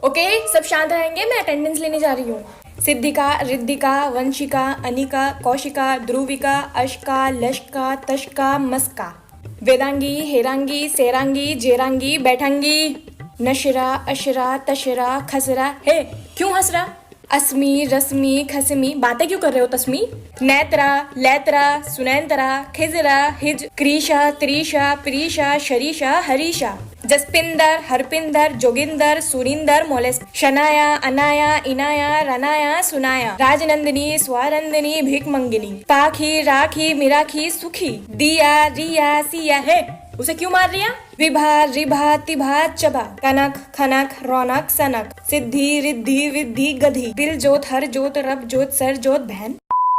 Okay, सब शांत रहेंगे, मैं अटेंडेंस लेने जा रही हूँ। सिद्धिका, रिद्धिका, वंशिका, अनिका, कौशिका, ध्रुविका, अशका, लशका, तशका, मस्का। वेदांगी, हेरांगी, सेरांगी, जेरांगी, बैठांगी। नशरा, अशरा, तशरा, खसरा। हे, क्यों हंस रहा? अस्मी, रस्मी, खसमी, बातें क्यों कर रहे हो तस्मी? नेत्रा, लेत्रा, सुनैंतरा, खिजरा, हिज, क्रीशा, त्रीशा, प्रीशा, शरीशा, हरीशा। जसपिंदर, हरपिंदर, जोगिंदर, सुरिंदर, मोलेस। शनाया, अनाया, इनाया, रनाया, सुनाया। राजनंदिनी, स्वानंदिनी, भिकमंगिनी। पाखी, राखी, मिराखी, सुखी। दिया, रिया, सिया। है, उसे क्यों मार रिया? विभा, रिभा, तिभा, चबा। कनक, खनक, रौनक, सनक। सिद्धि, रिद्धि, विद्धि, गधी। बिल जोत, हर जोत, रब जोत, सर जोत, बहन।